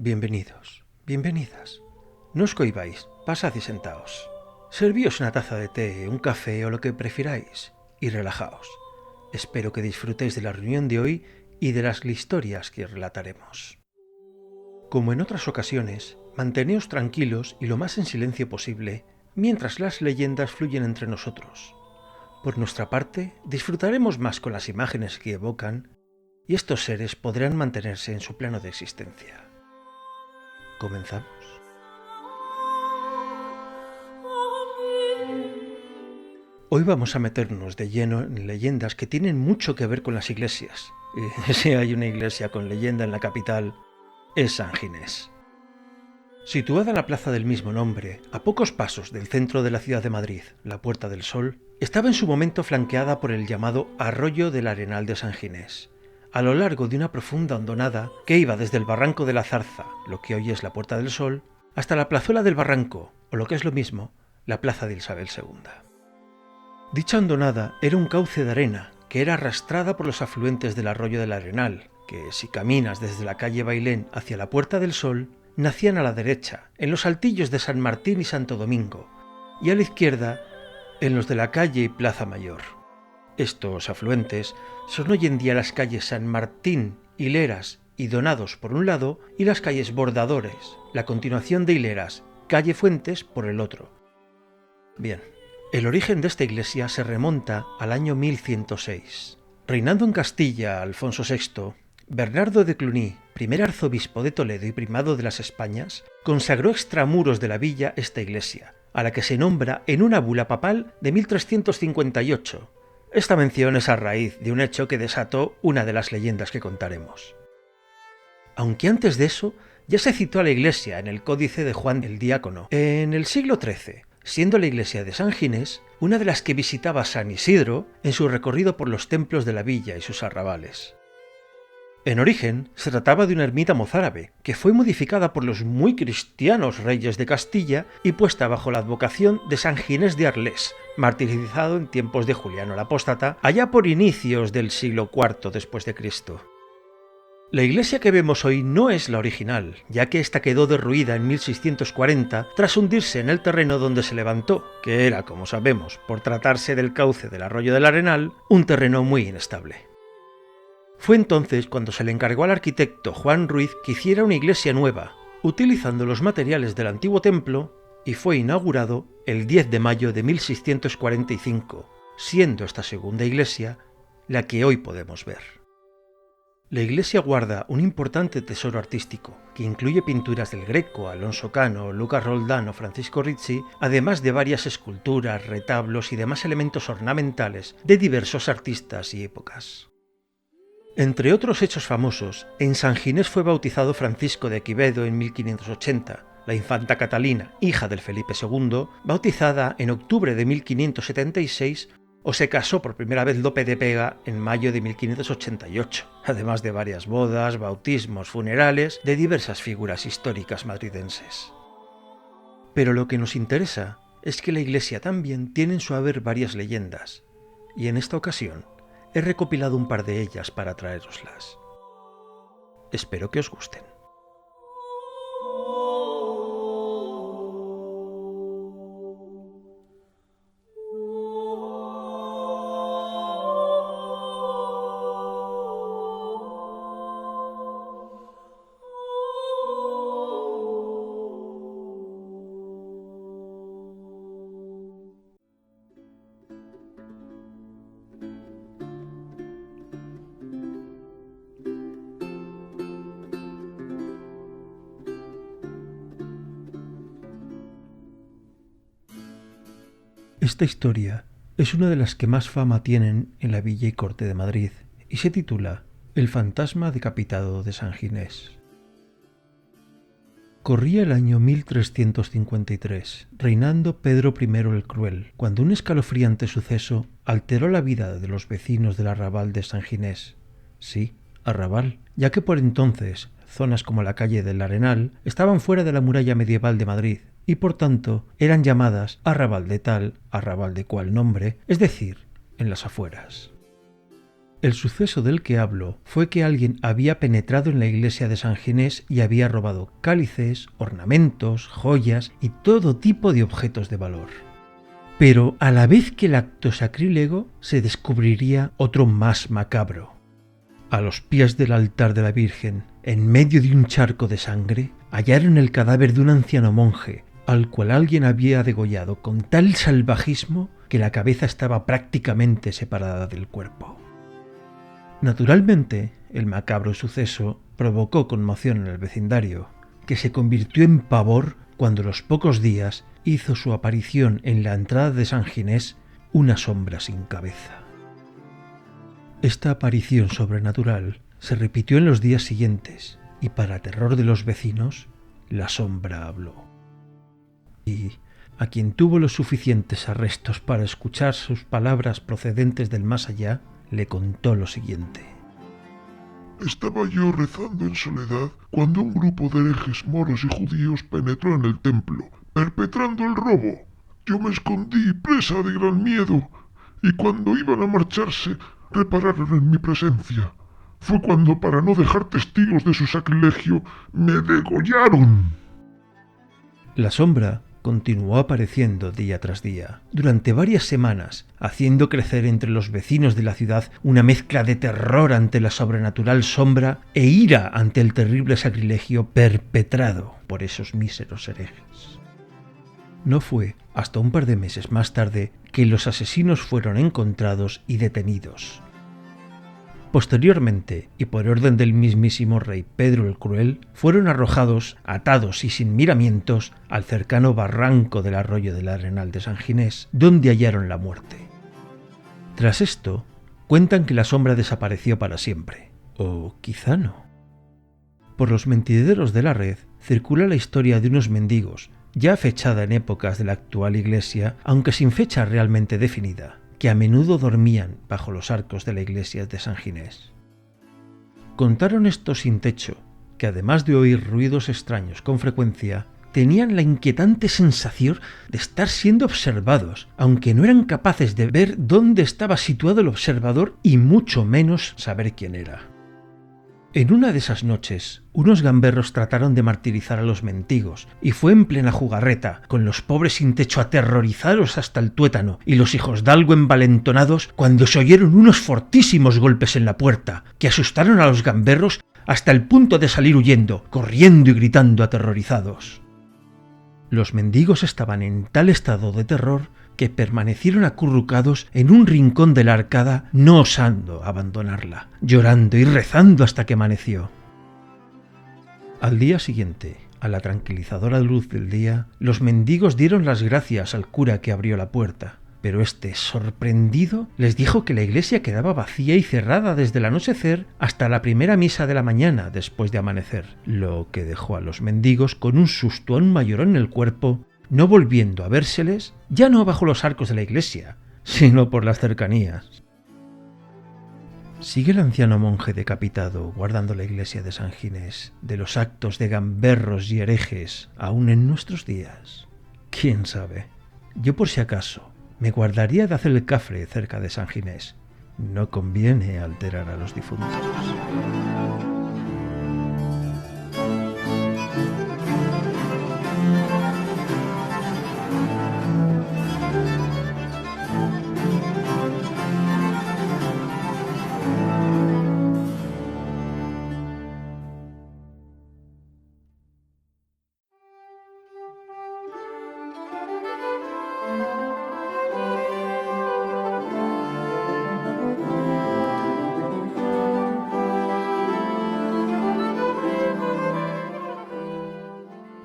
Bienvenidos, bienvenidas. No os cohibáis, pasad y sentaos. Servíos una taza de té, un café o lo que prefiráis y relajaos. Espero que disfrutéis de la reunión de hoy y de las historias que relataremos. Como en otras ocasiones, manteneos tranquilos y lo más en silencio posible mientras las leyendas fluyen entre nosotros. Por nuestra parte, disfrutaremos más con las imágenes que evocan y estos seres podrán mantenerse en su plano de existencia. ¿Comenzamos? Hoy vamos a meternos de lleno en leyendas que tienen mucho que ver con las iglesias. Y si hay una iglesia con leyenda en la capital, es San Ginés. Situada en la plaza del mismo nombre, a pocos pasos del centro de la ciudad de Madrid, la Puerta del Sol, estaba en su momento flanqueada por el llamado Arroyo del Arenal de San Ginés, a lo largo de una profunda hondonada que iba desde el Barranco de la Zarza, lo que hoy es la Puerta del Sol, hasta la Plazuela del Barranco, o lo que es lo mismo, la Plaza de Isabel II. Dicha hondonada era un cauce de arena que era arrastrada por los afluentes del Arroyo del Arenal, que si caminas desde la calle Bailén hacia la Puerta del Sol, nacían a la derecha, en los altillos de San Martín y Santo Domingo, y a la izquierda, en los de la calle y Plaza Mayor. Estos afluentes son hoy en día las calles San Martín, Hileras y Donados por un lado y las calles Bordadores, la continuación de Hileras, calle Fuentes por el otro. Bien, el origen de esta iglesia se remonta al año 1106. Reinando en Castilla Alfonso VI, Bernardo de Cluny, primer arzobispo de Toledo y primado de las Españas, consagró extramuros de la villa esta iglesia, a la que se nombra en una bula papal de 1358. Esta mención es a raíz de un hecho que desató una de las leyendas que contaremos. Aunque antes de eso, ya se citó a la iglesia en el Códice de Juan el Diácono, en el siglo XIII, siendo la iglesia de San Ginés una de las que visitaba San Isidro en su recorrido por los templos de la villa y sus arrabales. En origen, se trataba de una ermita mozárabe, que fue modificada por los muy cristianos reyes de Castilla y puesta bajo la advocación de San Ginés de Arles, martirizado en tiempos de Juliano el Apóstata, allá por inicios del siglo IV después de Cristo. La iglesia que vemos hoy no es la original, ya que esta quedó derruida en 1640 tras hundirse en el terreno donde se levantó, que era, como sabemos, por tratarse del cauce del Arroyo del Arenal, un terreno muy inestable. Fue entonces cuando se le encargó al arquitecto Juan Ruiz que hiciera una iglesia nueva, utilizando los materiales del antiguo templo, y fue inaugurado el 10 de mayo de 1645, siendo esta segunda iglesia la que hoy podemos ver. La iglesia guarda un importante tesoro artístico, que incluye pinturas del Greco, Alonso Cano, Lucas Roldán o Francisco Ricci, además de varias esculturas, retablos y demás elementos ornamentales de diversos artistas y épocas. Entre otros hechos famosos, en San Ginés fue bautizado Francisco de Quevedo en 1580, la infanta Catalina, hija del Felipe II, bautizada en octubre de 1576, o se casó por primera vez Lope de Vega en mayo de 1588, además de varias bodas, bautismos, funerales de diversas figuras históricas madridenses. Pero lo que nos interesa es que la iglesia también tiene en su haber varias leyendas, y en esta ocasión he recopilado un par de ellas para traéroslas. Espero que os gusten. Esta historia es una de las que más fama tienen en la Villa y Corte de Madrid y se titula El fantasma decapitado de San Ginés. Corría el año 1353, reinando Pedro I el Cruel, cuando un escalofriante suceso alteró la vida de los vecinos del arrabal de San Ginés. Sí, arrabal, ya que por entonces zonas como la calle del Arenal estaban fuera de la muralla medieval de Madrid y por tanto eran llamadas arrabal de tal, arrabal de cual nombre, es decir, en las afueras. El suceso del que hablo fue que alguien había penetrado en la iglesia de San Ginés y había robado cálices, ornamentos, joyas y todo tipo de objetos de valor. Pero a la vez que el acto sacrílego se descubriría otro más macabro. A los pies del altar de la Virgen, en medio de un charco de sangre, hallaron el cadáver de un anciano monje, al cual alguien había degollado con tal salvajismo que la cabeza estaba prácticamente separada del cuerpo. Naturalmente, el macabro suceso provocó conmoción en el vecindario, que se convirtió en pavor cuando a los pocos días hizo su aparición en la entrada de San Ginés una sombra sin cabeza. Esta aparición sobrenatural se repitió en los días siguientes y, para terror de los vecinos, la sombra habló. Y a quien tuvo los suficientes arrestos para escuchar sus palabras procedentes del más allá, le contó lo siguiente. Estaba yo rezando en soledad cuando un grupo de herejes moros y judíos penetró en el templo, perpetrando el robo. Yo me escondí, presa de gran miedo, y cuando iban a marcharse, repararon en mi presencia. Fue cuando, para no dejar testigos de su sacrilegio, me degollaron. La sombra continuó apareciendo día tras día, durante varias semanas, haciendo crecer entre los vecinos de la ciudad una mezcla de terror ante la sobrenatural sombra e ira ante el terrible sacrilegio perpetrado por esos míseros herejes. No fue hasta un par de meses más tarde que los asesinos fueron encontrados y detenidos. Posteriormente, y por orden del mismísimo rey Pedro el Cruel, fueron arrojados, atados y sin miramientos, al cercano barranco del arroyo del Arenal de San Ginés, donde hallaron la muerte. Tras esto, cuentan que la sombra desapareció para siempre, o quizá no. Por los mentideros de la red circula la historia de unos mendigos, ya fechada en épocas de la actual iglesia, aunque sin fecha realmente definida, que a menudo dormían bajo los arcos de la iglesia de San Ginés. Contaron estos sin techo, que además de oír ruidos extraños con frecuencia, tenían la inquietante sensación de estar siendo observados, aunque no eran capaces de ver dónde estaba situado el observador y mucho menos saber quién era. En una de esas noches, unos gamberros trataron de martirizar a los mendigos, y fue en plena jugarreta, con los pobres sin techo aterrorizados hasta el tuétano y los hijosdalgo envalentonados, cuando se oyeron unos fortísimos golpes en la puerta, que asustaron a los gamberros hasta el punto de salir huyendo, corriendo y gritando aterrorizados. Los mendigos estaban en tal estado de terror que permanecieron acurrucados en un rincón de la arcada, no osando abandonarla, llorando y rezando hasta que amaneció. Al día siguiente, a la tranquilizadora luz del día, los mendigos dieron las gracias al cura que abrió la puerta, pero este, sorprendido, les dijo que la iglesia quedaba vacía y cerrada desde el anochecer hasta la primera misa de la mañana después de amanecer, lo que dejó a los mendigos con un susto aún mayor en el cuerpo, no volviendo a vérseles, ya no bajo los arcos de la iglesia, sino por las cercanías. ¿Sigue el anciano monje decapitado guardando la iglesia de San Ginés de los actos de gamberros y herejes aún en nuestros días? ¿Quién sabe? Yo, por si acaso, me guardaría de hacer el cafre cerca de San Ginés. No conviene alterar a los difuntos.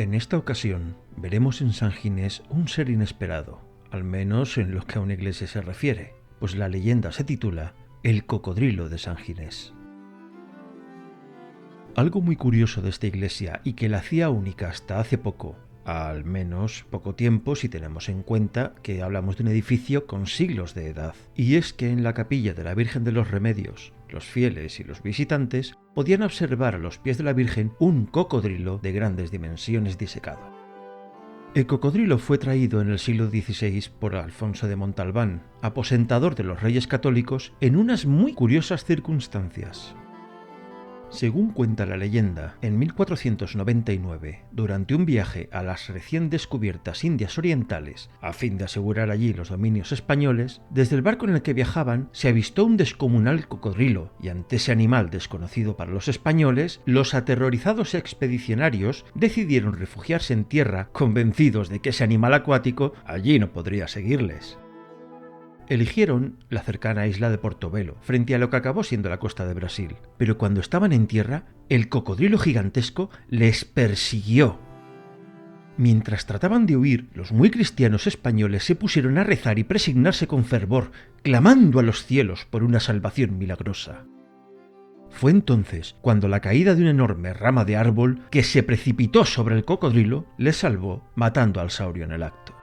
En esta ocasión veremos en San Ginés un ser inesperado, al menos en lo que a una iglesia se refiere, pues la leyenda se titula El cocodrilo de San Ginés. Algo muy curioso de esta iglesia y que la hacía única hasta hace poco, al menos poco tiempo si tenemos en cuenta que hablamos de un edificio con siglos de edad, y es que en la capilla de la Virgen de los Remedios, los fieles y los visitantes podían observar a los pies de la Virgen un cocodrilo de grandes dimensiones disecado. El cocodrilo fue traído en el siglo XVI por Alfonso de Montalbán, aposentador de los reyes católicos, en unas muy curiosas circunstancias. Según cuenta la leyenda, en 1499, durante un viaje a las recién descubiertas Indias Orientales, a fin de asegurar allí los dominios españoles, desde el barco en el que viajaban se avistó un descomunal cocodrilo, y ante ese animal desconocido para los españoles, los aterrorizados expedicionarios decidieron refugiarse en tierra, convencidos de que ese animal acuático allí no podría seguirles. Eligieron la cercana isla de Portobelo, frente a lo que acabó siendo la costa de Brasil, pero cuando estaban en tierra, el cocodrilo gigantesco les persiguió. Mientras trataban de huir, los muy cristianos españoles se pusieron a rezar y presignarse con fervor, clamando a los cielos por una salvación milagrosa. Fue entonces cuando la caída de una enorme rama de árbol que se precipitó sobre el cocodrilo les salvó, matando al saurio en el acto.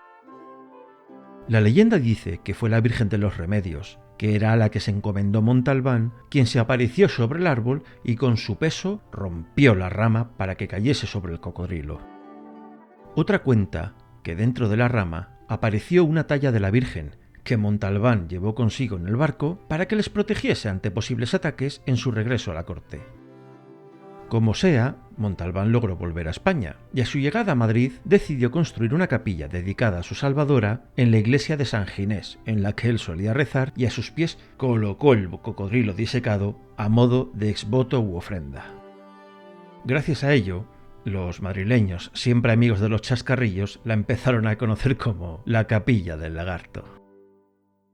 La leyenda dice que fue la Virgen de los Remedios, que era a la que se encomendó Montalbán, quien se apareció sobre el árbol y con su peso rompió la rama para que cayese sobre el cocodrilo. Otra cuenta que dentro de la rama apareció una talla de la Virgen, que Montalbán llevó consigo en el barco para que les protegiese ante posibles ataques en su regreso a la corte. Como sea, Montalbán logró volver a España y a su llegada a Madrid decidió construir una capilla dedicada a su salvadora en la iglesia de San Ginés, en la que él solía rezar, y a sus pies colocó el cocodrilo disecado a modo de exvoto u ofrenda. Gracias a ello, los madrileños, siempre amigos de los chascarrillos, la empezaron a conocer como la Capilla del Lagarto.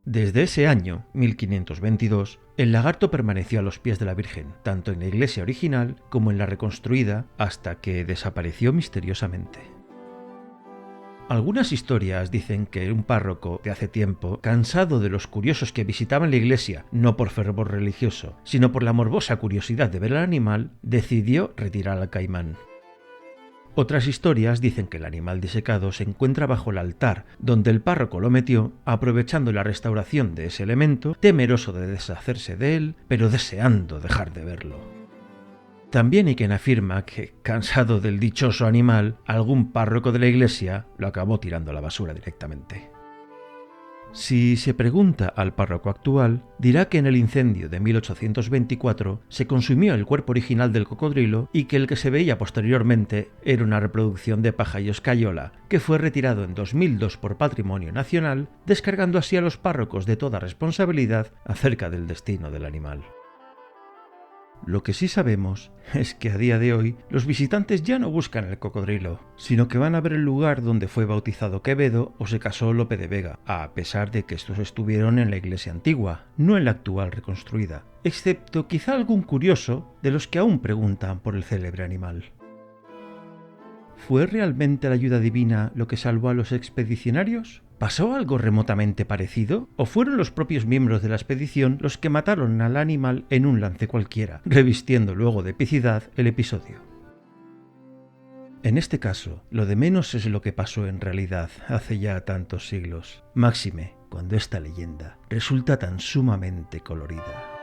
Desde ese año, 1522, el lagarto permaneció a los pies de la Virgen, tanto en la iglesia original como en la reconstruida, hasta que desapareció misteriosamente. Algunas historias dicen que un párroco de hace tiempo, cansado de los curiosos que visitaban la iglesia, no por fervor religioso, sino por la morbosa curiosidad de ver al animal, decidió retirar al caimán. Otras historias dicen que el animal disecado se encuentra bajo el altar, donde el párroco lo metió, aprovechando la restauración de ese elemento, temeroso de deshacerse de él, pero deseando dejar de verlo. También hay quien afirma que, cansado del dichoso animal, algún párroco de la iglesia lo acabó tirando a la basura directamente. Si se pregunta al párroco actual, dirá que en el incendio de 1824 se consumió el cuerpo original del cocodrilo y que el que se veía posteriormente era una reproducción de paja y escayola, que fue retirado en 2002 por Patrimonio Nacional, descargando así a los párrocos de toda responsabilidad acerca del destino del animal. Lo que sí sabemos es que a día de hoy los visitantes ya no buscan el cocodrilo, sino que van a ver el lugar donde fue bautizado Quevedo o se casó Lope de Vega, a pesar de que estos estuvieron en la iglesia antigua, no en la actual reconstruida, excepto quizá algún curioso de los que aún preguntan por el célebre animal. ¿Fue realmente la ayuda divina lo que salvó a los expedicionarios? ¿Pasó algo remotamente parecido? ¿O fueron los propios miembros de la expedición los que mataron al animal en un lance cualquiera, revistiendo luego de epicidad el episodio? En este caso, lo de menos es lo que pasó en realidad hace ya tantos siglos, máxime cuando esta leyenda resulta tan sumamente colorida.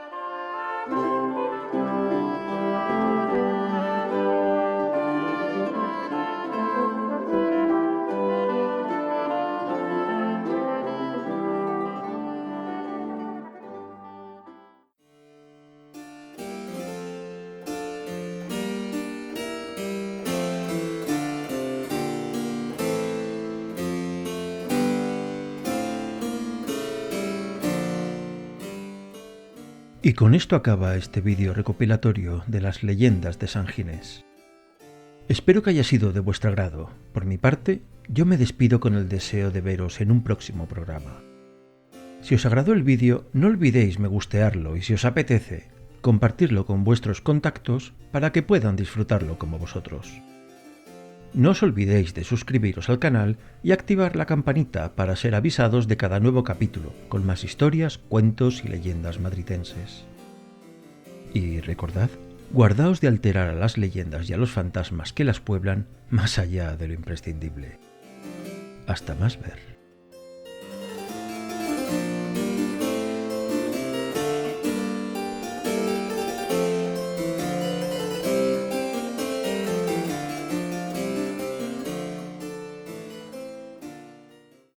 Y con esto acaba este vídeo recopilatorio de las leyendas de San Ginés. Espero que haya sido de vuestro agrado. Por mi parte, yo me despido con el deseo de veros en un próximo programa. Si os agradó el vídeo, no olvidéis me gustearlo y si os apetece, compartirlo con vuestros contactos para que puedan disfrutarlo como vosotros. No os olvidéis de suscribiros al canal y activar la campanita para ser avisados de cada nuevo capítulo, con más historias, cuentos y leyendas madridenses. Y recordad, guardaos de alterar a las leyendas y a los fantasmas que las pueblan más allá de lo imprescindible. Hasta más ver.